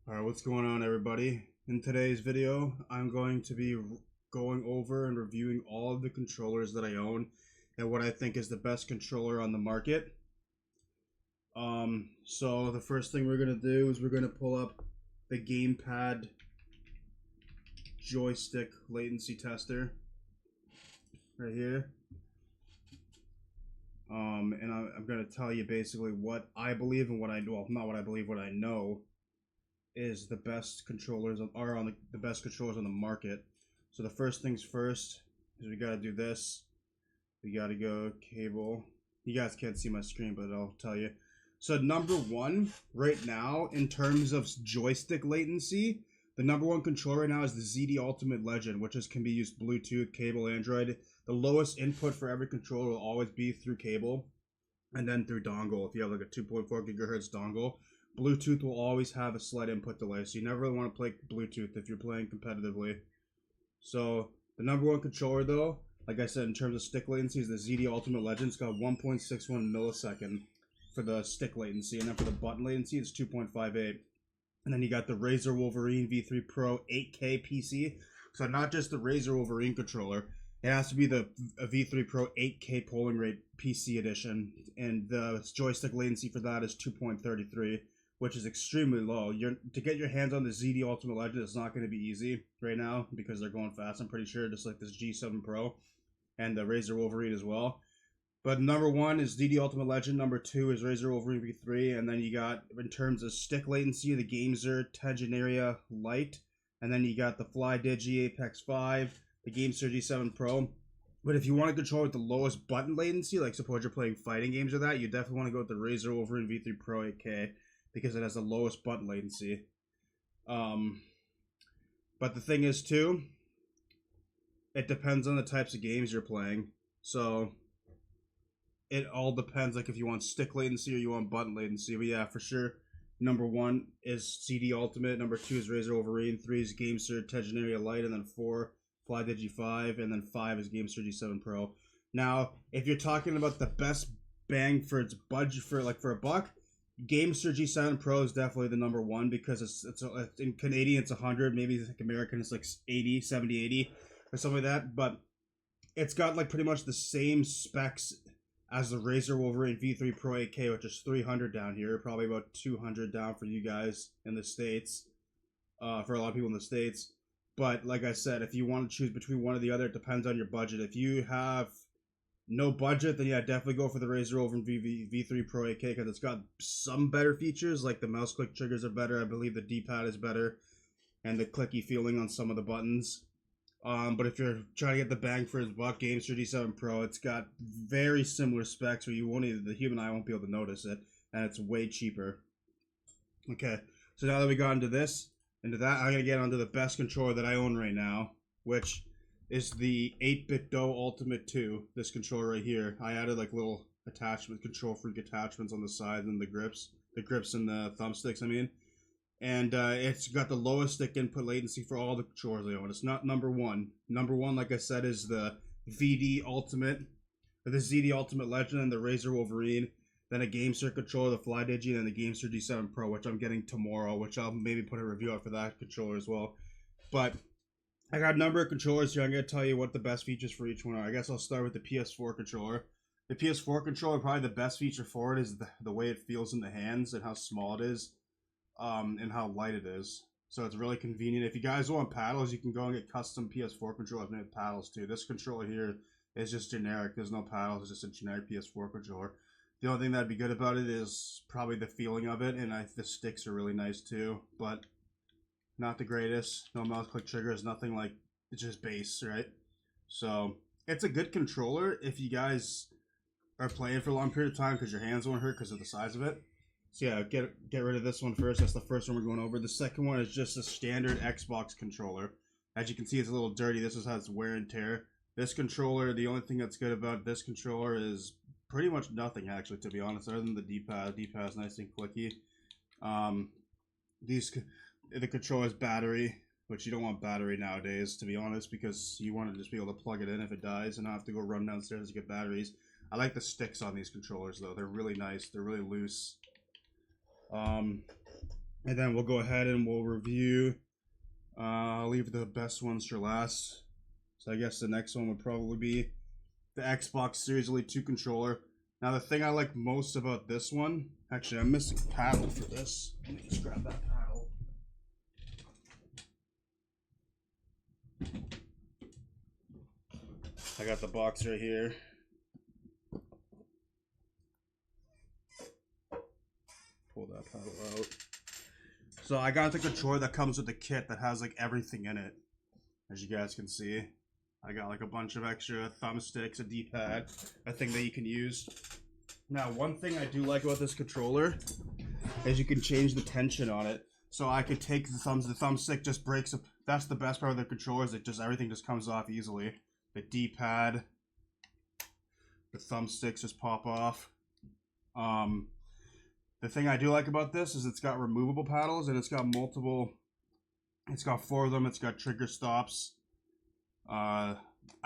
Alright, what's going on, everybody? In today's video, I'm going to be going over and reviewing all of the controllers that I own and what I think is the best controller on the market. So the first thing we're going to do is we're going to pull up the gamepad joystick latency tester right here. And I'm going to tell you basically what I believe and what I know. Well, not what I believe, what I know is the best controllers on the best controllers on the market. So the first things first is we gotta do this. We gotta go cable. You guys can't see my screen, but I'll tell you. So number one right now in terms of joystick latency, the number one controller right now is the ZD Ultimate Legend, which can be used Bluetooth, cable, Android. The lowest input for every controller will always be through cable, and then through dongle. If you have like a 2.4 gigahertz dongle, Bluetooth will always have a slight input delay, so you never really want to play Bluetooth if you're playing competitively. So the number one controller, though, like I said, in terms of stick latency, is the ZD Ultimate Legend. It's got 1.61 millisecond for the stick latency, and then for the button latency, it's 2.58. And then you got the Razer Wolverine V3 Pro 8K PC. So not just the Razer Wolverine controller, it has to be the V3 Pro 8K polling rate PC edition, and the joystick latency for that is 2.33. Which is extremely low. To get your hands on the ZD Ultimate Legend is not going to be easy right now because they're going fast, I'm pretty sure, just like this G7 Pro and the Razer Wolverine as well. But number one is ZD Ultimate Legend, number two is Razer Wolverine V3, and then you got, in terms of stick latency, the Gamezer Tegenaria Lite, and then you got the FlyDigi Apex 5, the Gamezer G7 Pro. But if you want to control with the lowest button latency, like suppose you're playing fighting games or that, you definitely want to go with the Razer Wolverine V3 Pro 8K. Because it has the lowest button latency. But the thing is, too, it depends on the types of games you're playing. So, it all depends, like, if you want stick latency or you want button latency. But yeah, for sure, number one is ZD Ultimate, number two is Razer Wolverine, three is Gamezer Tegenaria Lite, and then four, FlyDigi 5, and then five is Gamezer G7 Pro. Now, if you're talking about the best bang for its budget, for a buck, Gamezer G7 Pro is definitely the number one because it's in Canadian it's 100, maybe like American it's like 80, 70, 80 or something like that, but it's got like pretty much the same specs as the Razer Wolverine V3 Pro 8K, which is 300 down here, probably about 200 down for you guys in the States, for a lot of people in the States. But like I said, if you want to choose between one or the other, it depends on your budget. If you have no budget, then yeah, definitely go for the Razer Wolverine V3 Pro 8K because it's got some better features, like the mouse click triggers are better. I believe the D-pad is better, and the clicky feeling on some of the buttons. But if you're trying to get the bang for his buck, Gamezer G7 Pro, it's got very similar specs where you won't even, the human eye won't be able to notice it, and it's way cheaper. Okay, so now that we got into that, I'm gonna get onto the best controller that I own right now, which is the 8-bit Do Ultimate 2, this controller right here. I added like little attachment, control freak attachments on the sides and the grips and the thumbsticks, I mean. And it's got the lowest stick input latency for all the controllers I own. It's not number one. Number one, like I said, is the VD Ultimate, or the ZD Ultimate Legend and the Razer Wolverine. Then a Gamezer controller, the FlyDigi, and then the Gamezer G7 Pro, which I'm getting tomorrow, which I'll maybe put a review out for that controller as well. But I got a number of controllers here. I'm going to tell you what the best features for each one are. I guess I'll start with the PS4 controller. The PS4 controller, probably the best feature for it is the way it feels in the hands and how small it is, and how light it is. So it's really convenient. If you guys want paddles, you can go and get custom PS4 controllers made with paddles too. This controller here is just generic. There's no paddles. It's just a generic PS4 controller. The only thing that'd be good about it is probably the feeling of it, and the sticks are really nice too, but not the greatest. No mouse click triggers, nothing like, it's just base, right? So it's a good controller if you guys are playing for a long period of time because your hands won't hurt because of the size of it. So yeah, get rid of this one first. That's the first one we're going over. The second one is just a standard Xbox controller. As you can see, it's a little dirty. This has wear and tear. This controller, the only thing that's good about this controller is pretty much nothing, actually, to be honest, other than the D-pad. D-pad is nice and clicky. The controller's battery, which you don't want battery nowadays, to be honest, because you want to just be able to plug it in if it dies and not have to go run downstairs to get batteries. I like the sticks on these controllers, though. They're really nice. They're really loose. And And then we'll go ahead and we'll review. I'll leave the best ones for last. So I guess the next one would probably be the Xbox Series Elite 2 controller. Now the thing I like most about this one, actually I'm missing a paddle for this. Let me just grab that paddle. I got the box right here. Pull that paddle out. So I got the controller that comes with the kit that has like everything in it. As you guys can see, I got like a bunch of extra thumbsticks, a D-pad, a thing that you can use. Now, one thing I do like about this controller is you can change the tension on it. So I could take the thumbstick just breaks up. That's the best part of the controller, is it just everything just comes off easily. The D-pad, the thumbsticks just pop off. The thing I do like about this is it's got removable paddles and it's got multiple. It's got 4 of them. It's got trigger stops. I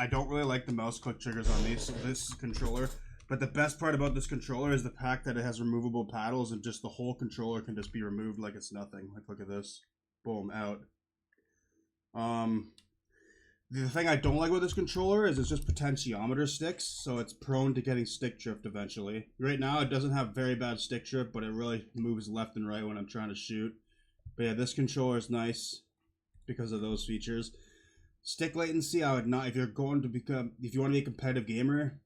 don't really like the mouse click triggers on this controller, but the best part about this controller is the fact that it has removable paddles and just the whole controller can just be removed like it's nothing. Like, look at this. Boom, out. The thing I don't like about this controller is it's just potentiometer sticks, so it's prone to getting stick drift eventually. Right now it doesn't have very bad stick drift, but it really moves left and right when I'm trying to shoot. But yeah, this controller is nice because of those features. Stick latency, I would not, if you want to be a competitive gamer,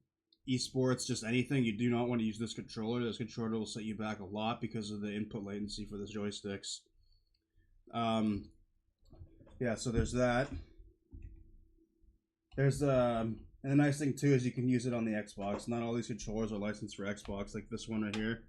esports, just anything, you do not want to use this controller. This controller will set you back a lot because of the input latency for the joysticks. Yeah, so there's that. There's and the nice thing too is you can use it on the Xbox. Not all these controllers are licensed for Xbox, like this one right here.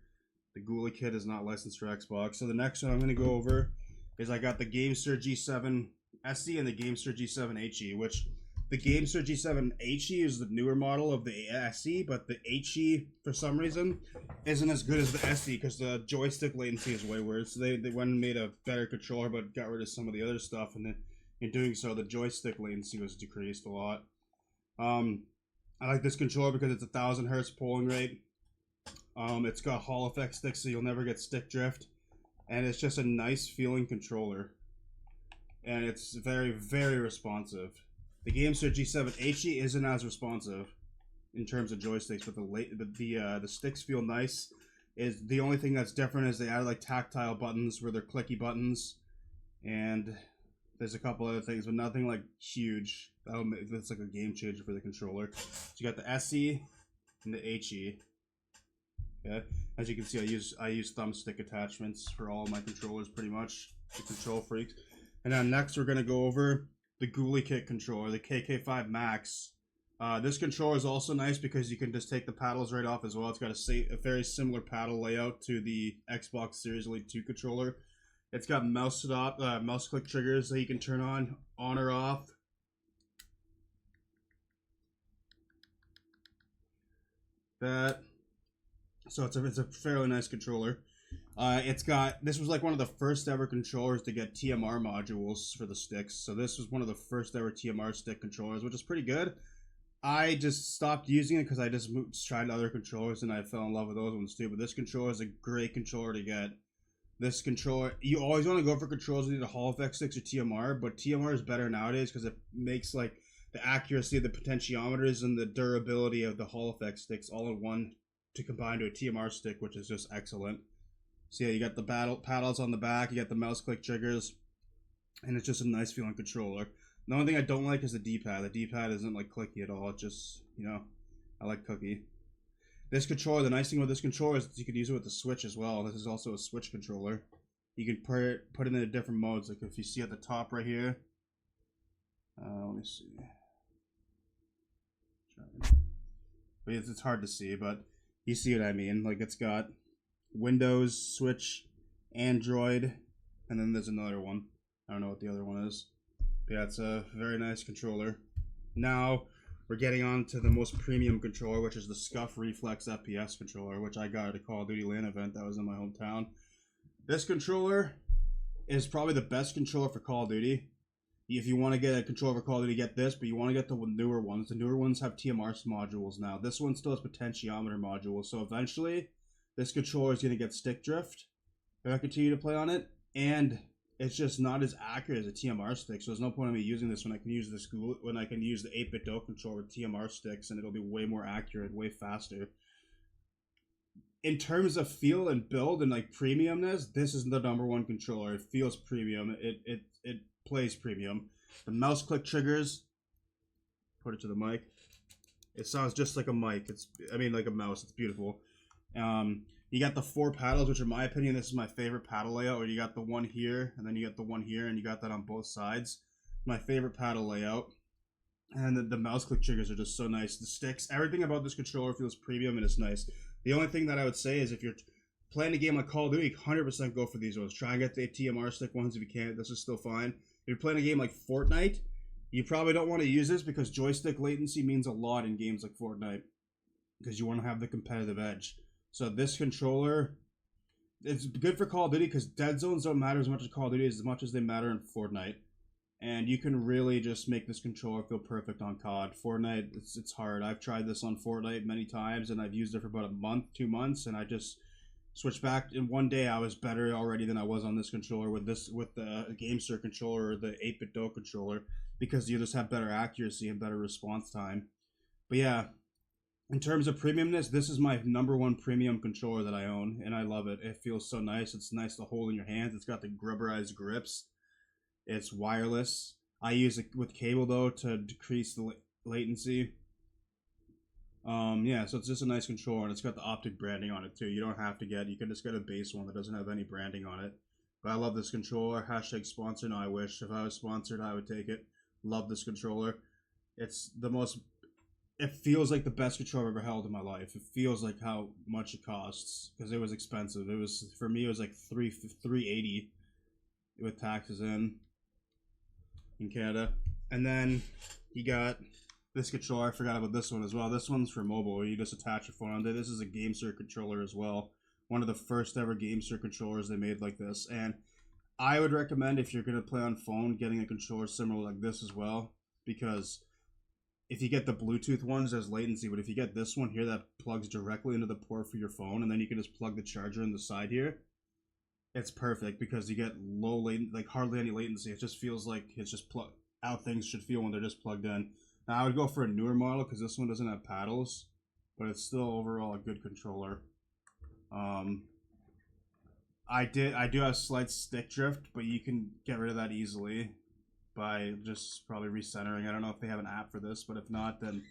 The Ghoulie kit is not licensed for Xbox. So the next one I'm going to go over is I got the GameSir G7 SE and the GameSir G7 HE, which the GameSir G7 HE is the newer model of the SE, but the HE, for some reason, isn't as good as the SE because the joystick latency is way worse. So they went and made a better controller, but got rid of some of the other stuff, and then in doing so, the joystick latency was decreased a lot. I like this controller because it's 1000 hertz polling rate. It's got Hall effect sticks, so you'll never get stick drift, and it's just a nice feeling controller. And it's very, very responsive. The GameSir G7 HE isn't as responsive in terms of joysticks, but the sticks feel nice. Is the only thing that's different is they added like tactile buttons where they're clicky buttons, and there's a couple other things, but nothing like huge. That's like a game changer for the controller. So you got the SE and the HE. Okay, as you can see, I use thumbstick attachments for all my controllers pretty much. The control freaks. And then next we're gonna go over the Ghoulie kit controller, the KK5 Max. This controller is also nice because you can just take the paddles right off as well. It's got a very similar paddle layout to the Xbox Series Elite 2 controller. It's got mouse click triggers that you can turn on or off. So it's a fairly nice controller. This was like one of the first ever controllers to get TMR modules for the sticks. So this was one of the first ever TMR stick controllers, which is pretty good. I just stopped using it because I just tried other controllers and I fell in love with those ones too. But this controller is a great controller to get. This controller, you always want to go for controllers with either Hall effect sticks or TMR, but TMR is better nowadays because it makes like the accuracy of the potentiometers and the durability of the Hall effect sticks all in one to combine to a TMR stick, which is just excellent. So yeah, you got the paddles on the back, you got the mouse click triggers, and it's just a nice feeling controller. The only thing I don't like is the D-pad. The D-pad isn't like clicky at all. It's just, I like cookie. This controller, the nice thing with this controller is that you can use it with the Switch as well. This is also a Switch controller. You can put it in different modes. Like if you see at the top right here. Let me see. But it's hard to see, but you see what I mean. Like it's got Windows, Switch, Android, and then there's another one. I don't know what the other one is. But yeah, it's a very nice controller. Now, we're getting on to the most premium controller, which is the Scuff Reflex FPS controller, which I got at a Call of Duty LAN event that was in my hometown. This controller is probably the best controller for Call of Duty. If you want to get a controller for Call of Duty, get this, but you want to get the newer ones. The newer ones have TMR modules now. This one still has potentiometer modules, so eventually, this controller is going to get stick drift if I continue to play on it, and it's just not as accurate as a TMR stick. So there's no point in me using this when I can use the 8-bit Do controller with TMR sticks, and it'll be way more accurate, way faster. In terms of feel and build and like premiumness, this is the #1 controller. It feels premium. It plays premium. The mouse click triggers. Put it to the mic. It sounds just like a mic. Like a mouse. It's beautiful. You got the 4 paddles, which in my opinion, this is my favorite paddle layout. Where you got the one here, and then you got the one here, and you got that on both sides. My favorite paddle layout. And the mouse click triggers are just so nice. The sticks, everything about this controller feels premium and it's nice. The only thing that I would say is if you're playing a game like Call of Duty, 100% go for these ones. Try and get the TMR stick ones if you can. This is still fine. If you're playing a game like Fortnite, you probably don't want to use this because joystick latency means a lot in games like Fortnite. Because you want to have the competitive edge. So this controller, it's good for Call of Duty because dead zones don't matter as much as Call of Duty as much as they matter in Fortnite. And you can really just make this controller feel perfect on COD. Fortnite, it's hard. I've tried this on Fortnite many times, and I've used it for about a month, 2 months, and I just switched back. In one day, I was better already than I was on this controller with the GameSir controller or the 8-bit Do controller, because you just have better accuracy and better response time. But yeah, in terms of premiumness, this is my #1 premium controller that I own, and I love it. It feels so nice. It's nice to hold in your hands. It's got the rubberized grips. It's wireless. I use it with cable though to decrease the latency. Yeah, so it's just a nice controller, and it's got the optic branding on it too. You don't have to you can just get a base one that doesn't have any branding on it. But I love this controller. # sponsor. No, I wish. If I was sponsored, I would take it. Love this controller. It's the most. It feels like the best controller I've ever held in my life. It feels like how much it costs because it was expensive. It was, for me, it was like $380 with taxes in Canada. And then you got this controller. I forgot about this one as well. This one's for mobile. You just attach your phone onto it. This is a GameSir controller as well. One of the first ever GameSir controllers they made like this. And I would recommend, if you're going to play on phone, getting a controller similar like this as well. Because if you get the Bluetooth ones, there's latency. But if you get this one here that plugs directly into the port for your phone, and then you can just plug the charger in the side here, it's perfect because you get low latency, like hardly any latency. It just feels like it's just how things should feel when they're just plugged in. Now I would go for a newer model because this one doesn't have paddles, but it's still overall a good controller. I do have slight stick drift, but you can get rid of that easily by just probably recentering. I don't know if they have an app for this, but if not, then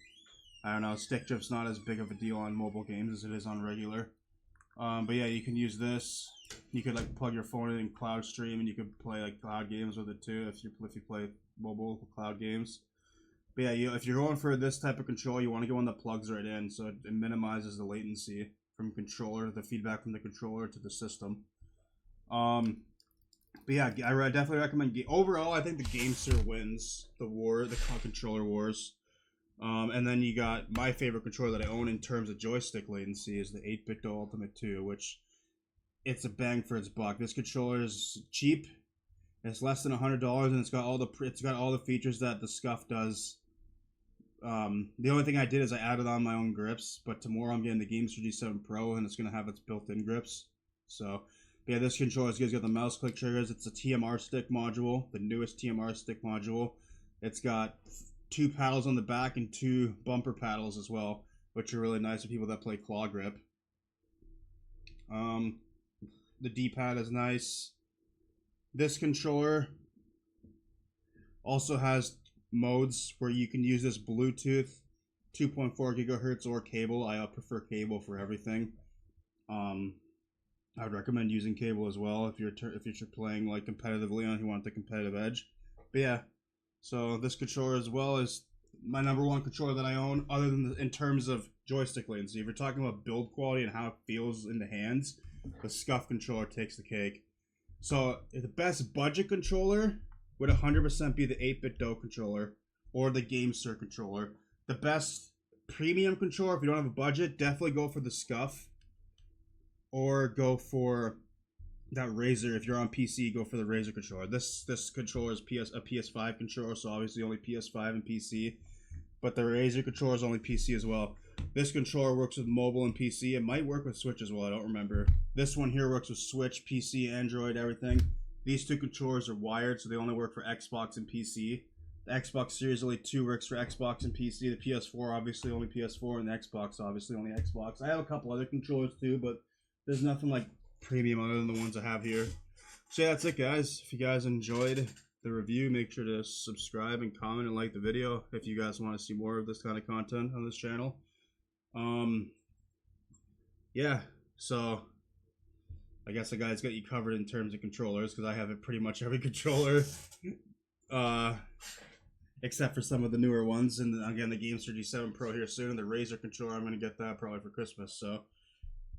I don't know. Stick drift's not as big of a deal on mobile games as it is on regular. But yeah, you can use this. You could like plug your phone in cloud stream, and you could play like cloud games with it too if you play mobile cloud games. But yeah, if you're going for this type of control, you want to get one that plugs right in, so it minimizes the latency from controller, the feedback from the controller to the system. But yeah, I definitely recommend. Overall, I think the GameSir wins the controller wars. And then you got my favorite controller that I own in terms of joystick latency is the 8-bit Do Ultimate 2, which it's a bang for its buck. This controller is cheap. It's less than $100, and it's got all the features that the Scuff does. The only thing I did is I added on my own grips, but tomorrow I'm getting the GameSir G7 Pro, and it's gonna have its built-in grips. So yeah, this controller is good. It's got the mouse click triggers. It's a TMR stick module, the newest TMR stick module. It's got 2 paddles on the back and 2 bumper paddles as well, which are really nice for people that play claw grip. The D-pad is nice. This controller also has modes where you can use this Bluetooth, 2.4 gigahertz, or cable. I prefer cable for everything. I would recommend using cable as well if you're playing like competitively and you want the competitive edge. But yeah, so this controller as well is my #1 controller that I own, other than in terms of joystick latency. If you're talking about build quality and how it feels in the hands, the Scuff controller takes the cake. So the best budget controller would 100% be the 8-bit Do controller or the GameSir controller. The best premium controller, if you don't have a budget, definitely go for the Scuff. Or go for that Razer. If you're on PC, go for the Razer controller. This controller is a PS5 controller, so obviously only PS5 and PC. But the Razer controller is only PC as well. This controller works with mobile and PC. It might work with Switch as well, I don't remember. This one here works with Switch, PC, Android, everything. These two controllers are wired, so they only work for Xbox and PC. The Xbox Series only 2 works for Xbox and PC. The PS4 obviously only PS4, and the Xbox obviously only Xbox. I have a couple other controllers too, but there's nothing like premium other than the ones I have here. So yeah, that's it, guys. If you guys enjoyed the review, make sure to subscribe and comment and like the video if you guys want to see more of this kind of content on this channel. Yeah, so I guess the guys got you covered in terms of controllers, because I have it pretty much every controller, except for some of the newer ones. And again, the Gamester G7 Pro here soon, and the Razer controller, I'm going to get that probably for Christmas. So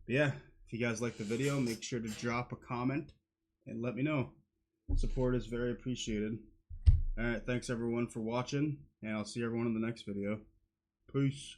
yeah, if you guys like the video, make sure to drop a comment and let me know. Support is very appreciated. Alright, thanks everyone for watching, and I'll see everyone in the next video. Peace.